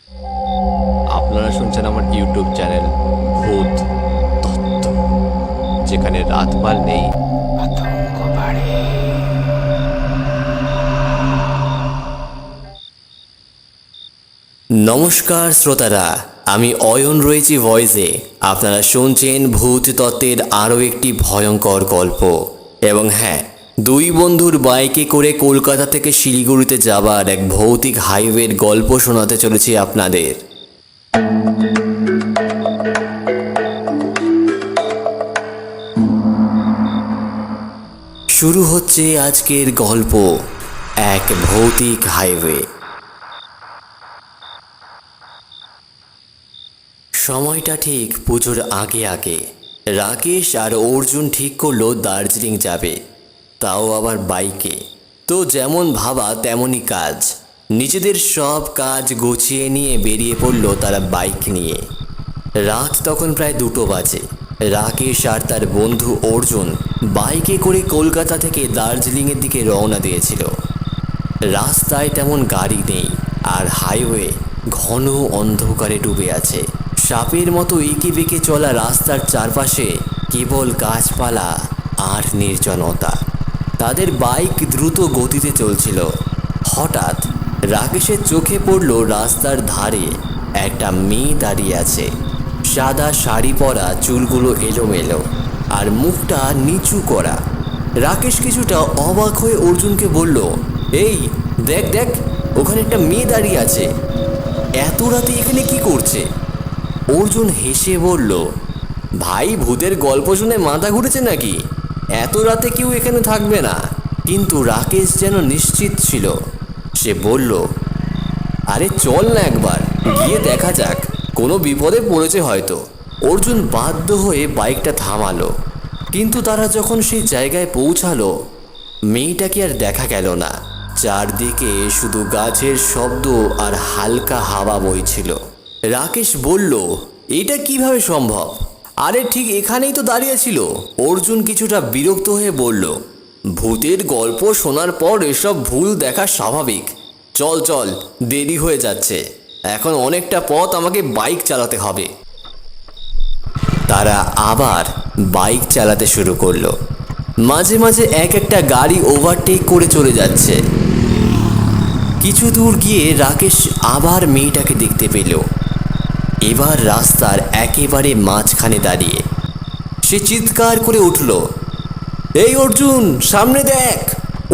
আপনারা শুনছেন আমার ইউটিউব চ্যানেল ভূত তত্ত্ব, যেখানে রাতপাল নেই, আতঙ্ক বাড়ে। নমস্কার শ্রোতারা, আমি অয়ন রয়েছি ভয়েসে। আপনারা শুনছেন ভূত তত্ত্বের আরও একটি ভয়ঙ্কর গল্প। এবং হ্যাঁ, দুই বন্ধুর বাইকে করে কলকাতা থেকে শিলিগুড়িতে যাবার এক ভৌতিক হাইওয়ের গল্প শোনাতে চলেছি আপনাদের। শুরু হচ্ছে আজকের গল্প, এক ভৌতিক হাইওয়ে। সময়টা ঠিক পুজোর আগে আগে রাকেশ আর অর্জুন ঠিক করলো দার্জিলিং যাবে, তাও আবার বাইকে। তো যেমন ভাবা তেমনই কাজ, নিজেদের সব কাজ গুছিয়ে নিয়ে বেরিয়ে পড়লো তারা বাইক নিয়ে। রাত তখন প্রায় 2টো বাজে। রাকেশ আর তার বন্ধু অর্জুন বাইকে করে কলকাতা থেকে দার্জিলিংয়ের দিকে রওনা দিয়েছিল। রাস্তায় তেমন গাড়ি নেই, আর হাইওয়ে ঘন অন্ধকারে ডুবে আছে। সাপের মতো এঁকে বেঁকে চলা রাস্তার চারপাশে কেবল গাছপালা আর নির্জনতা। তাদের বাইক দ্রুত গতিতে চলছিল। হঠাৎ রাকেশের চোখে পড়ল রাস্তার ধারে একটা মেয়ে দাঁড়িয়ে আছে। সাদা শাড়ি পরা, চুলগুলো এলোমেলো আর মুখটা নিচু করা। রাকেশ কিছুটা অবাক হয়ে অর্জুনকে বলল, এই দেখ দেখ, ওখানে একটা মেয়ে দাঁড়িয়ে আছে। এত রাতে এখানে কি করছে? অর্জুন হেসে বলল, ভাই, ভূতের গল্প শুনে মাথা ঘুরেছে নাকি? এত রাতে কেউ এখানে থাকবে না। কিন্তু রাকেশ যেন নিশ্চিত ছিল। সে বলল, আরে চল না, একবার গিয়ে দেখা যাক, কোনো বিপদে পড়েছে হয়তো। অর্জুন বাধ্য হয়ে বাইকটা থামালো। কিন্তু তারা যখন সেই জায়গায় পৌঁছালো, মেয়েটাকে আর দেখা গেল না। চারদিকে শুধু গাছের শব্দ আর হালকা হাওয়া বইছিল। রাকেশ বলল, এটা কিভাবে সম্ভব? আরে ঠিক এখানেই তো দাঁড়িয়েছিল। অর্জুন কিছুটা বিরক্ত হয়ে বলল, ভূতের গল্প শোনার পর এসব ভুল দেখা স্বাভাবিক। চল চল, দেরি হয়ে যাচ্ছে, এখন অনেকটা পথ আমাকে বাইক চালাতে হবে। তারা আবার বাইক চালাতে শুরু করলো। মাঝে মাঝে এক একটা গাড়ি ওভারটেক করে চলে যাচ্ছে। কিছু দূর গিয়ে রাকেশ আবার মেয়েটাকে দেখতে পেল। এবার রাস্তার একেবারে মাঝখানে দাঁড়িয়ে সে চিৎকার করে উঠল, এই অর্জুন, সামনে দেখ!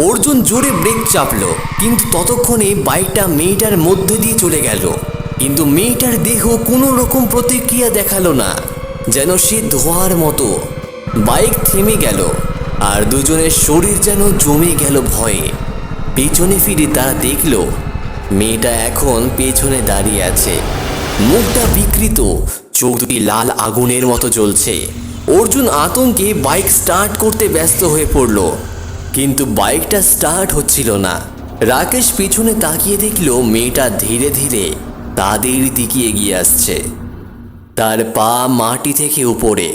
অর্জুন জোরে ব্রেক চাপলো, কিন্তু ততক্ষণে বাইকটা মেয়েটার মধ্যে দিয়ে চলে গেল। কিন্তু মেয়েটার দেহ কোনো রকম প্রতিক্রিয়া দেখালো না, যেন সে ধোঁয়ার মতো। বাইক থেমে গেল, আর দুজনের শরীর যেন জমে গেল ভয়ে। পেছনে ফিরে তারা দেখল মেয়েটা এখন পেছনে দাঁড়িয়ে আছে, মুখটা বিকৃত, চোখ দুটি লাল আগুনের মতো জ্বলছে। অর্জুন আতঙ্কে বাইক স্টার্ট করতে ব্যস্ত হয়ে পড়ল, কিন্তু বাইকটা স্টার্ট হচ্ছিল না। রাকেশ পিছনে তাকিয়ে দেখল মেয়েটা ধীরে ধীরে তাদের দিকে এগিয়ে আসছে। তার পা মাটি থেকে উপরে,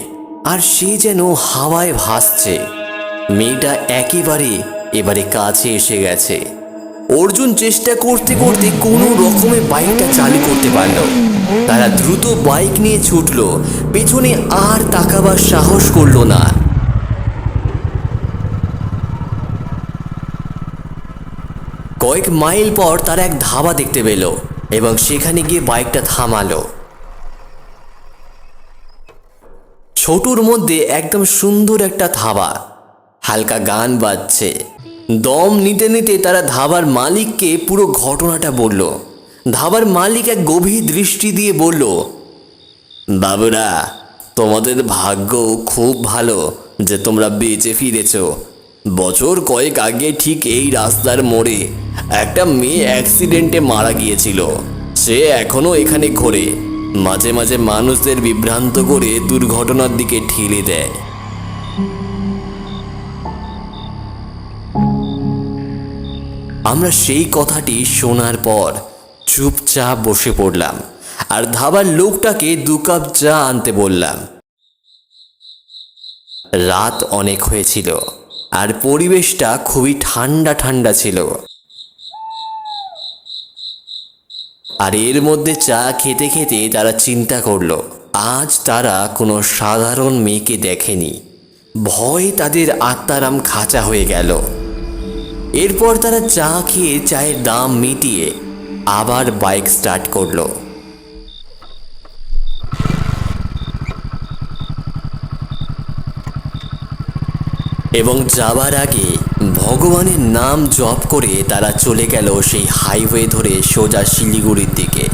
আর সে যেন হাওয়ায় ভাসছে। মেয়েটা এবারে কাছে এসে গেছে। অর্জুন চেষ্টা করতে করতে কোনো রকমে বাইকটা চালু করতে পারল। তারা দ্রুত বাইক নিয়ে ছুটল, পেছনে আর তাকাবার সাহস করল না। কয়েক মাইল পর তারা এক ধাবা দেখতে পেল এবং সেখানে গিয়ে বাইকটা থামালো। ছোটুর মধ্যে একদম সুন্দর একটা ধাবা, হালকা গান বাজছে। দম নিতে নিতে তারা ধাবার মালিককে পুরো ঘটনাটা বলল। ধাবার মালিক এক গভীর দৃষ্টি দিয়ে বলল, বাবুরা, তোমাদের ভাগ্য খুব ভালো যে তোমরা বেঁচে ফিরেছ। বছর কয়েক আগে ঠিক এই রাস্তার মোড়ে একটা মেয়ে অ্যাক্সিডেন্টে মারা গিয়েছিল। সে এখনো এখানে ঘোরে, মাঝে মাঝে মানুষদের বিভ্রান্ত করে দুর্ঘটনার দিকে ঠেলে দেয়। আমরা সেই কথাটি শোনার পর চুপচাপ বসে পড়লাম, আর ধাবার লোকটাকে 2 কাপ চা আনতে বললাম। রাত অনেক হয়েছিল, আর পরিবেশটা খুবই ঠান্ডা ঠান্ডা ছিল। আর এর মধ্যে চা খেতে খেতে তারা চিন্তা করলো আজ তারা কোনো সাধারণ মেয়েকে দেখেনি। ভয়ে তাদের আত্মারাম খাঁচা হয়ে গেল। এরপর তারা চা খেয়ে চায়ের দাম মিটিয়ে আবার বাইক স্টার্ট করলো। এবং যাবার আগে ভগবানের নাম জপ করে তারা চলে গেল সেই হাইওয়ে ধরে সোজা শিলিগুড়ির দিকে।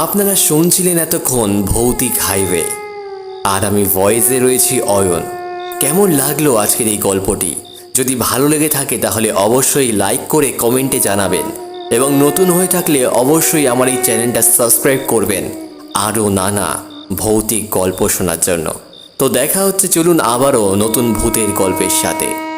আপনারা শুনছিলেন এতক্ষণ ভৌতিক হাইওয়ে, আর আমি ভয়েসে রয়েছি অয়ন। কেমন লাগলো আজকের এই গল্পটি? যদি ভালো লেগে থাকে তাহলে অবশ্যই লাইক করে কমেন্টে জানাবেন, এবং নতুন হয়ে থাকলে অবশ্যই আমার এই চ্যানেলটা সাবস্ক্রাইব করবেন আরও নানা ভৌতিক গল্প শোনার জন্য। তো দেখা হচ্ছে, চলুন আবারও নতুন ভূতের গল্পের সাথে।